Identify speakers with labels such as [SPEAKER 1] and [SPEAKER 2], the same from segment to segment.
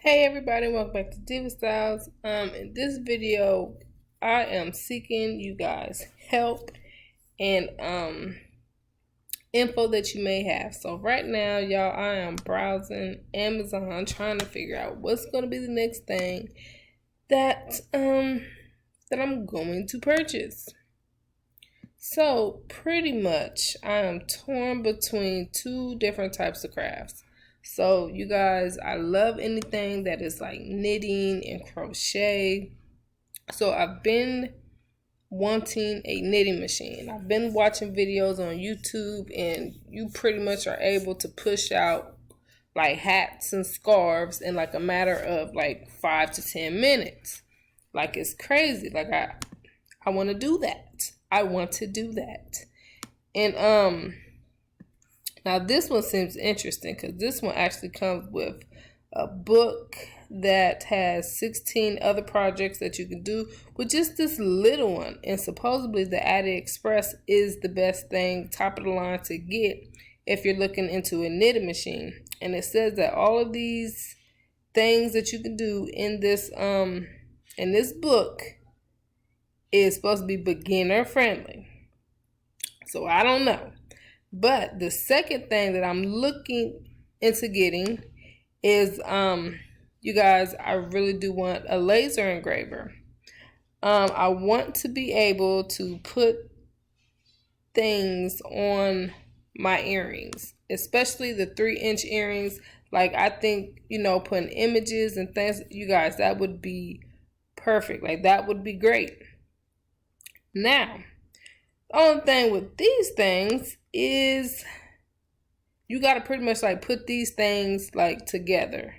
[SPEAKER 1] Hey everybody, welcome back to Diva Styles. In this video, I am seeking you guys help and info that you may have. So right now, y'all, I am browsing Amazon trying to figure out what's going to be the next thing that I'm going to purchase. So pretty much, I am torn between two different types of crafts. So you guys, I love anything that is like knitting and crochet. So I've been wanting a knitting machine. I've been watching videos on YouTube, and you pretty much are able to push out like hats and scarves in like a matter of like 5 to 10 minutes. Like, it's crazy. Like, I want to do that. I want to do that. And now this one seems interesting because this one actually comes with a book that has 16 other projects that you can do with just this little one. And supposedly the AliExpress is the best thing, top of the line to get if you're looking into a knitting machine. And it says that all of these things that you can do in this book is supposed to be beginner friendly. So I don't know. But the second thing that I'm looking into getting is, you guys, I really do want a laser engraver. I want to be able to put things on my earrings, especially the 3-inch earrings. Like, I think, putting images and things, you guys, that would be perfect. Like, that would be great. Now, the only thing with these things is you got to pretty much like put these things like together.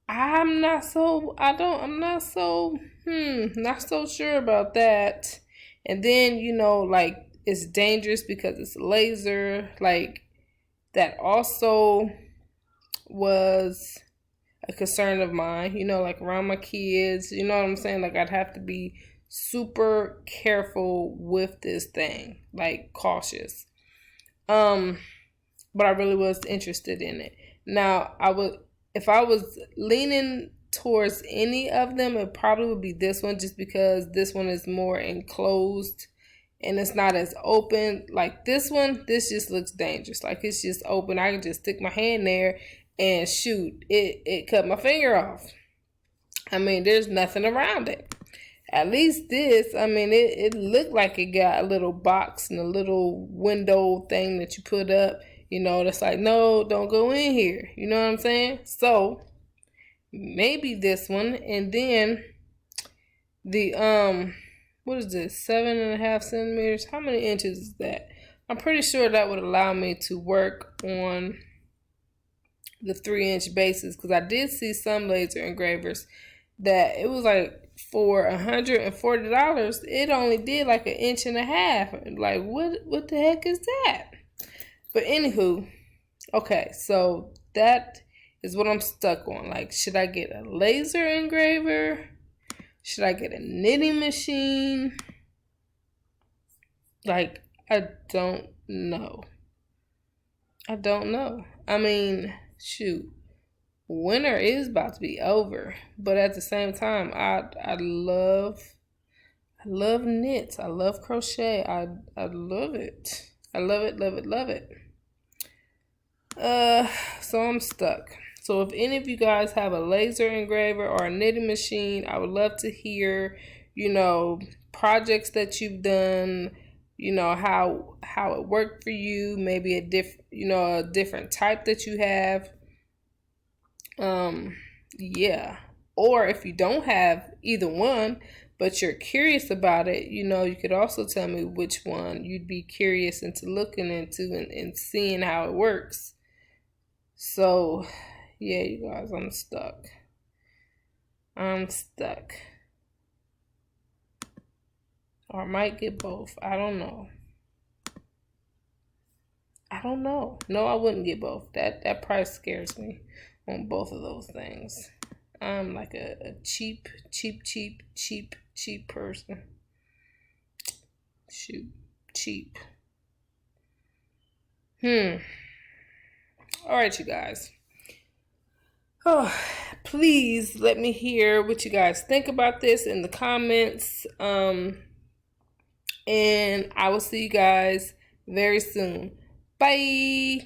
[SPEAKER 1] I'm not so sure about that. And then, like, it's dangerous because it's laser. Like, that also was a concern of mine, like around my kids, you know what I'm saying? Like, I'd have to be super careful with this thing, like cautious. But I really was interested in it. Now, if I was leaning towards any of them, it probably would be this one, just because this one is more enclosed and it's not as open. Like this one, this just looks dangerous. Like, it's just open. I can just stick my hand there and shoot. It cut my finger off. I mean, there's nothing around it. At least this, it looked like it got a little box and a little window thing that you put up, that's like, no, don't go in here. You know what I'm saying? So maybe this one. And then the, what is this? 7.5 centimeters. How many inches is that? I'm pretty sure that would allow me to work on the 3-inch bases, because I did see some laser engravers that it was like, for $140, it only did like 1.5 inches. Like, what the heck is that? But anywho, okay, so that is what I'm stuck on. Like, should I get a laser engraver? Should I get a knitting machine? Like, I don't know. I mean, shoot. Winter is about to be over, but at the same time, I love knits. I love crochet. I love it. I love it. So I'm stuck. So if any of you guys have a laser engraver or a knitting machine, I would love to hear, projects that you've done, how it worked for you, maybe a different type that you have. Yeah. Or if you don't have either one, but you're curious about it, you could also tell me which one you'd be curious into looking into and seeing how it works. So, yeah, you guys, I'm stuck. Or I might get both. I don't know. No, I wouldn't get both. That price scares me on both of those things. I'm like a cheap person. Shoot, cheap. All right, you guys. Oh, please let me hear what you guys think about this in the comments. And I will see you guys very soon. Bye.